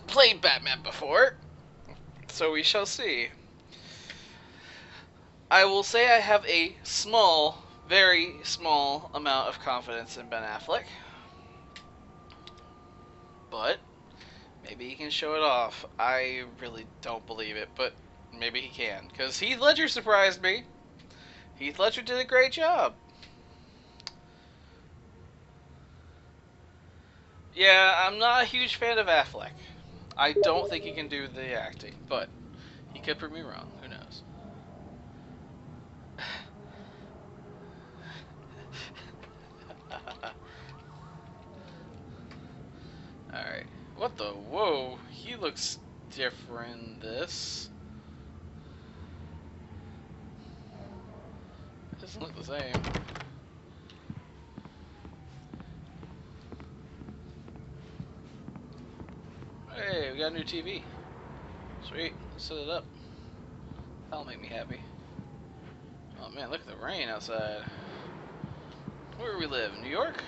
played Batman before, so we shall see. I will say I have a small, very small amount of confidence in Ben Affleck, but maybe he can show it off. I really don't believe it, but maybe he can, because Heath Ledger surprised me. Heath Ledger did a great job. Yeah, I'm not a huge fan of Affleck. I don't think he can do the acting, but he could prove me wrong. Who knows? Alright. What the? Whoa. He looks different in this. It doesn't look the same. Hey, we got a new TV. Sweet. Let's set it up. That'll make me happy. Oh man, look at the rain outside. Where do we live? New York?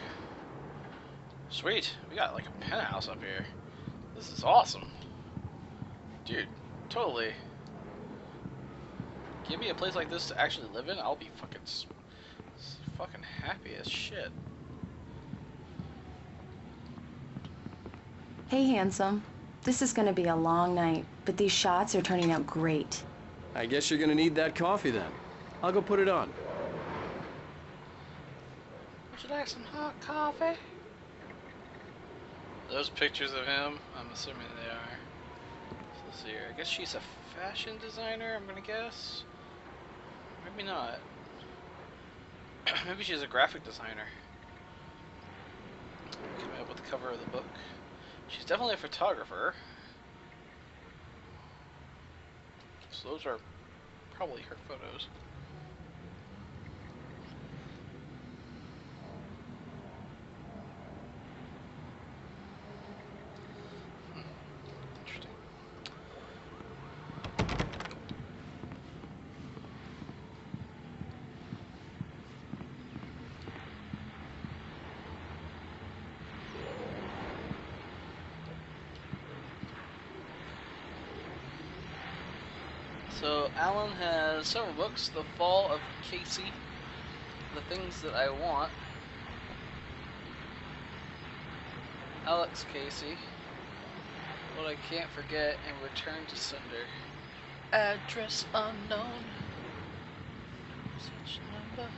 Sweet. We got like a penthouse up here. This is awesome. Dude, totally. Give me a place like this to actually live in, I'll be fucking happy as shit. Hey, handsome. This is gonna be a long night, but these shots are turning out great. I guess you're gonna need that coffee then. I'll go put it on. Would you like some hot coffee? Those pictures of him, I'm assuming they are. So let's see here. I guess she's a fashion designer, I'm gonna guess. Maybe not. Maybe she's a graphic designer. Coming up with the cover of the book. She's definitely a photographer. So those are probably her photos. Interesting. So Alan has several books. The Fall of Casey, The Things That I Want, Alex Casey, What I Can't Forget, and Return to Sender. Address unknown. Such number.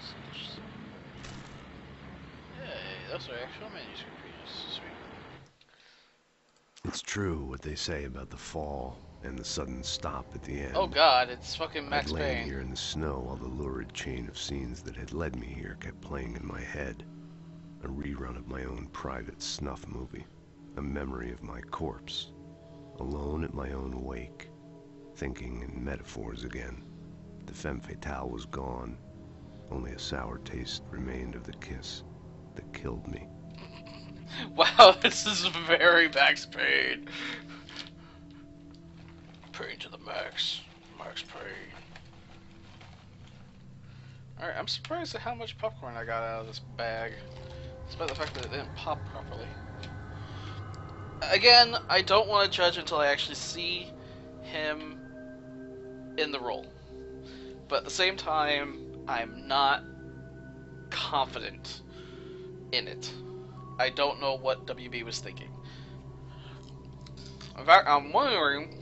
Such. Hey, those are actual manuscript pages. Sweet. It's true what they say about the fall and the sudden stop at the end. Oh god, it's fucking I'd Max lain Payne. here in the snow while the lurid chain of scenes that had led me here kept playing in my head. A rerun of my own private snuff movie. A memory of my corpse. Alone at my own wake. Thinking in metaphors again. The femme fatale was gone. Only a sour taste remained of the kiss that killed me. Wow, this is very Max Payne. Payne to the max. Max Payne. Alright, I'm surprised at how much popcorn I got out of this bag. Despite the fact that it didn't pop properly. Again, I don't want to judge until I actually see him in the role. But at the same time, I'm not confident in it. I don't know what WB was thinking. In fact, I'm wondering,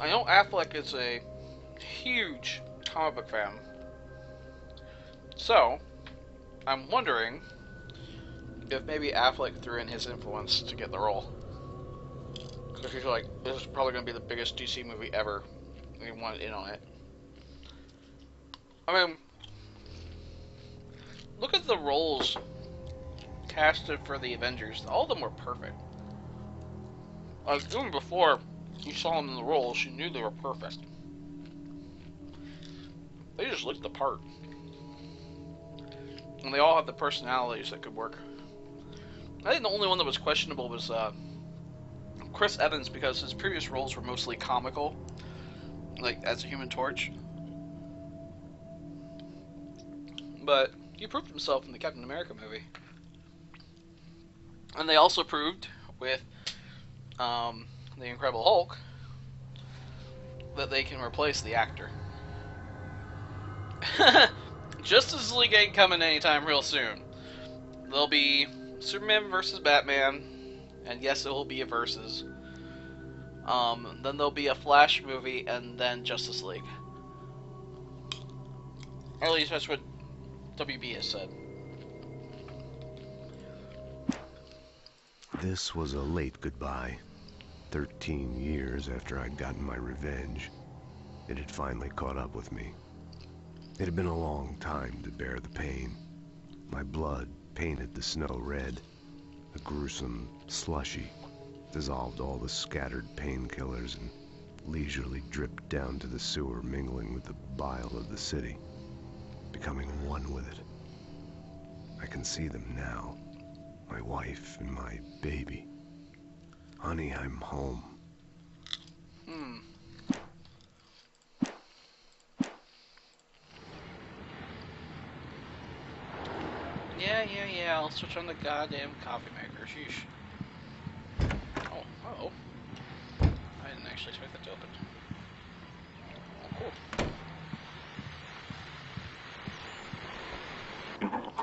I know Affleck is a huge comic book fan. So, I'm wondering if maybe Affleck threw in his influence to get the role. Because he's like, this is probably going to be the biggest DC movie ever. And he wanted in on it. I mean, look at the roles casted for the Avengers. All of them were perfect. Like, even before you saw them in the roles, you knew they were perfect. They just looked the part. And they all have the personalities that could work. I think the only one that was questionable was Chris Evans, because his previous roles were mostly comical, like as a Human Torch. But he proved himself in the Captain America movie. And they also proved with the Incredible Hulk that they can replace the actor. Justice League ain't coming anytime real soon. There'll be Superman versus Batman, and yes, it will be a versus. Then there'll be a Flash movie, and then Justice League. Or at least that's what WB has said. This was a late goodbye. 13 years after I'd gotten my revenge, it had finally caught up with me. It had been a long time to bear the pain. My blood painted the snow red. A gruesome slushy dissolved all the scattered painkillers and leisurely dripped down to the sewer, mingling with the bile of the city, becoming one with it. I can see them now. My wife and my baby. Honey, I'm home. Yeah, I'll switch on the goddamn coffee maker. Sheesh. Oh, uh-oh. I didn't actually expect that to open. Oh, cool.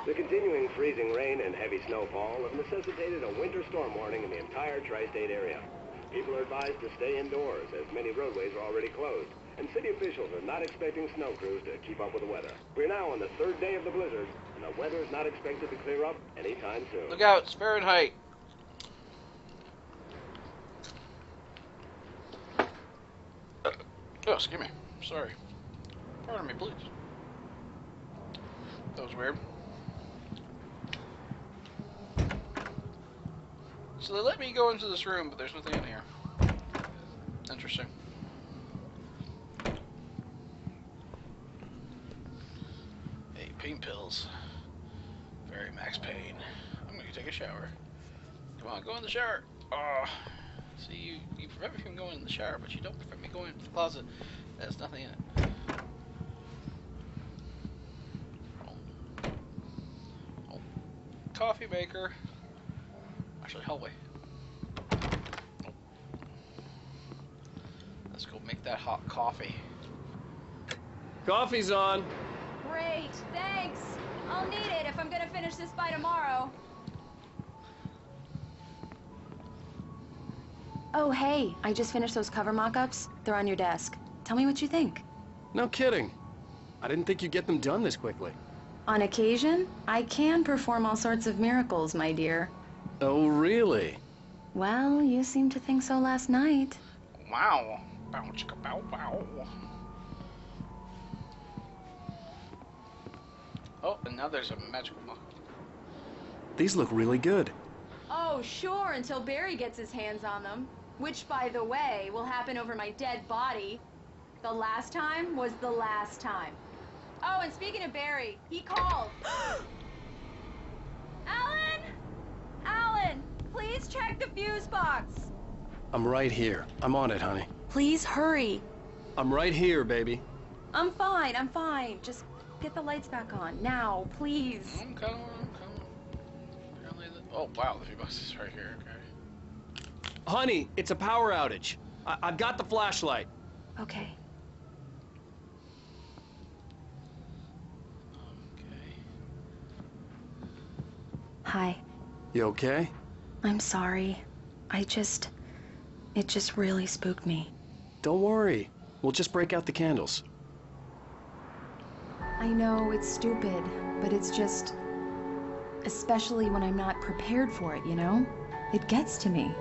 The continuing freezing rain and heavy snowfall have necessitated a winter storm warning in the entire tri-state area. People are advised to stay indoors as many roadways are already closed, and city officials are not expecting snow crews to keep up with the weather. We're now on the third day of the blizzard, and the weather is not expected to clear up anytime soon. Look out, it's Fahrenheit. Oh, excuse me. Sorry. Pardon me, please. That was weird. So they let me go into this room, but there's nothing in here. Interesting. Hey, pain pills. Very max pain. I'm gonna take a shower. Come on, go in the shower. Oh, see, you prevent me from going in the shower, but you don't prevent me going into the closet. There's nothing in it. Oh. Coffee maker. Actually, hallway. Let's go make that hot coffee. Coffee's on. Great, thanks. I'll need it if I'm gonna finish this by tomorrow. Oh, hey, I just finished those cover mock-ups. They're on your desk. Tell me what you think. No kidding. I didn't think you'd get them done this quickly. On occasion, I can perform all sorts of miracles, my dear. Oh, really? Well, you seemed to think so last night. Wow. Bow chicka bow wow. Oh, and now there's a magical mock. These look really good. Oh, sure, until Barry gets his hands on them. Which, by the way, will happen over my dead body. The last time was the last time. Oh, and speaking of Barry, he called. Alan! Alan, please check the fuse box. I'm right here. I'm on it, honey. Please hurry. I'm right here, baby. I'm fine. Just get the lights back on. Now, please. I'm coming. Apparently oh, wow, the fuse box is right here, okay. Honey, it's a power outage. I've got the flashlight. Okay. Hi. You okay? I'm sorry. It just really spooked me. Don't worry. We'll just break out the candles. I know it's stupid, but it's just... especially when I'm not prepared for it, you know? It gets to me.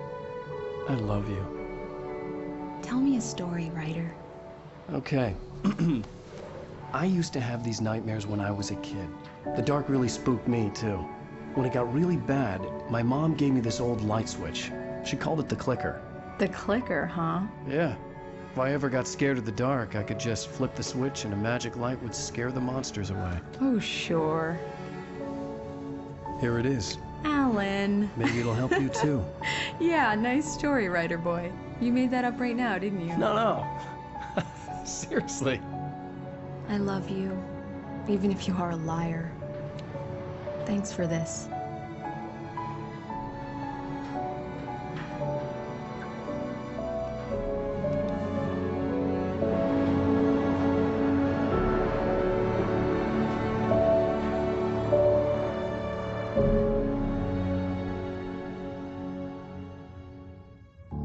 I love you. Tell me a story, writer. Okay. I used to have these nightmares when I was a kid. The dark really spooked me, too. When it got really bad, my mom gave me this old light switch. She called it the clicker. The clicker, huh? Yeah. If I ever got scared of the dark, I could just flip the switch and a magic light would scare the monsters away. Oh, sure. Here it is. Alan. Maybe it'll help you, too. Yeah, nice story, writer boy. You made that up right now, didn't you? No. Seriously. I love you, even if you are a liar. Thanks for this.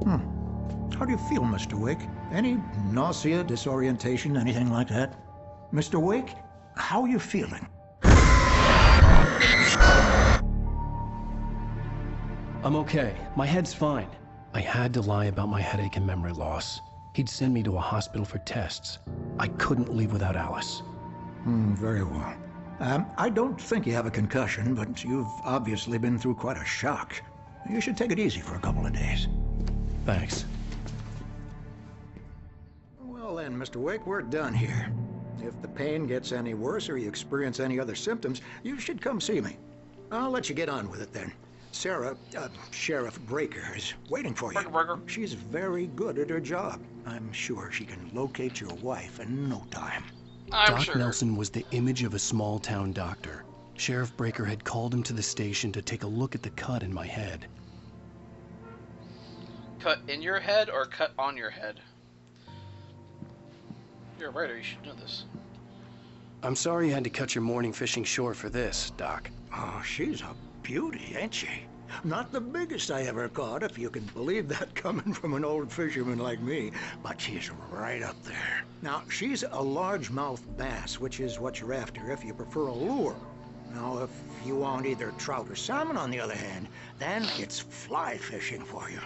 How do you feel, Mr. Wake? Any nausea, disorientation, anything like that? Mr. Wake, how are you feeling? I'm okay. My head's fine. I had to lie about my headache and memory loss. He'd send me to a hospital for tests. I couldn't leave without Alice. Very well. I don't think you have a concussion, but you've obviously been through quite a shock. You should take it easy for a couple of days. Thanks. Well then, Mr. Wake, we're done here. If the pain gets any worse or you experience any other symptoms, you should come see me. I'll let you get on with it then. Sarah, Sheriff Breaker, is waiting for you. Breaker. She's very good at her job. I'm sure she can locate your wife in no time. I'm Doc sure. Nelson was the image of a small-town doctor. Sheriff Breaker had called him to the station to take a look at the cut in my head. Cut in your head or cut on your head? You're a writer, you should know this. I'm sorry you had to cut your morning fishing short for this, Doc. Oh, she's a beauty, ain't she? Not the biggest I ever caught, if you can believe that coming from an old fisherman like me, but she's right up there. Now, she's a largemouth bass, which is what you're after if you prefer a lure. Now, if you want either trout or salmon, on the other hand, then it's fly fishing for you.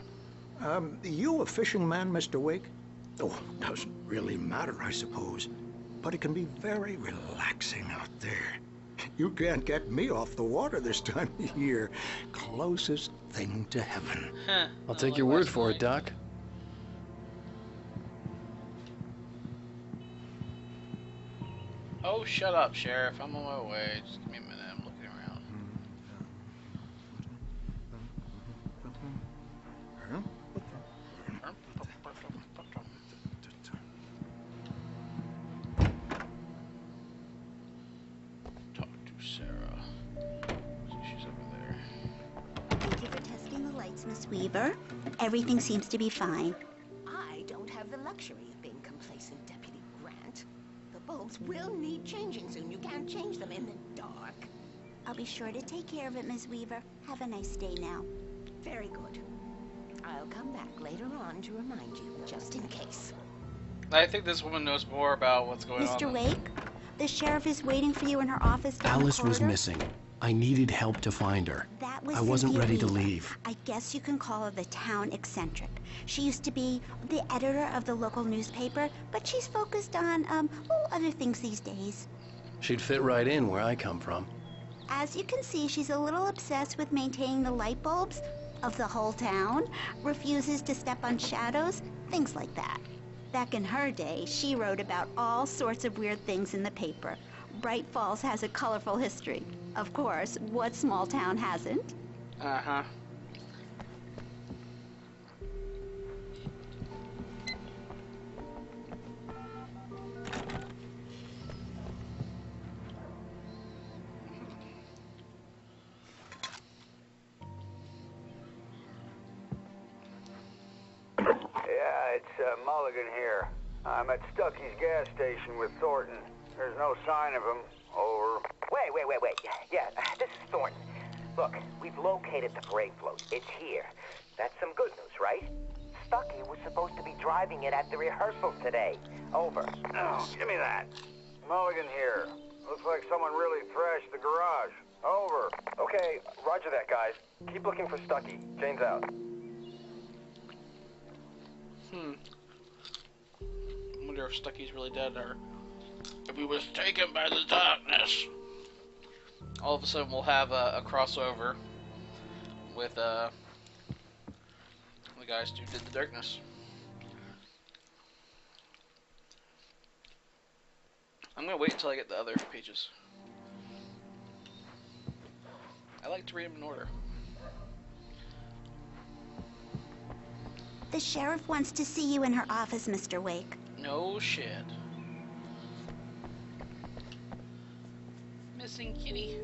You a fishing man, Mr. Wake? Oh, doesn't really matter, I suppose. But it can be very relaxing out there. You can't get me off the water this time of year. Closest thing to heaven. I'll take your word for it, Doc. Oh, shut up, Sheriff. I'm on my way. Just give me a minute. I'm looking around. Talk to Sarah. See, she's over there. Thank you for testing the lights, Miss Weaver. Everything seems to be fine. I don't have the luxury of being complacent, Deputy Grant. The bulbs will need changing soon. You can't change them in the dark. I'll be sure to take care of it, Miss Weaver. Have a nice day now. Very good. I'll come back later on to remind you, just in case. I think this woman knows more about what's going on. Mr. Wake, the sheriff is waiting for you in her office down the Alice was corridor. missing. I needed help to find her. That was I wasn't Cynthia ready to Weaver. leave. I guess you can call her the town eccentric. She used to be the editor of the local newspaper, but she's focused on, other things these days. She'd fit right in where I come from. As you can see, she's a little obsessed with maintaining the light bulbs of the whole town, refuses to step on shadows, things like that. Back in her day, she wrote about all sorts of weird things in the paper. Bright Falls has a colorful history. Of course, what small town hasn't? Uh-huh. Yeah, it's Mulligan here. I'm at Stucky's gas station with Thornton. There's no sign of him. Over. Wait. Yeah, this is Thornton. Look, we've located the parade float. It's here. That's some good news, right? Stucky was supposed to be driving it at the rehearsal today. Over. Oh, give me that. Mulligan here. Looks like someone really thrashed the garage. Over. Okay, roger that, guys. Keep looking for Stucky. Jane's out. I wonder if Stucky's really dead or if he was taken by the darkness. All of a sudden we'll have a crossover with the guys who did the darkness. I'm gonna wait until I get the other pages. I like to read them in order. The sheriff wants to see you in her office, Mr. Wake. No shit. Missing kitty.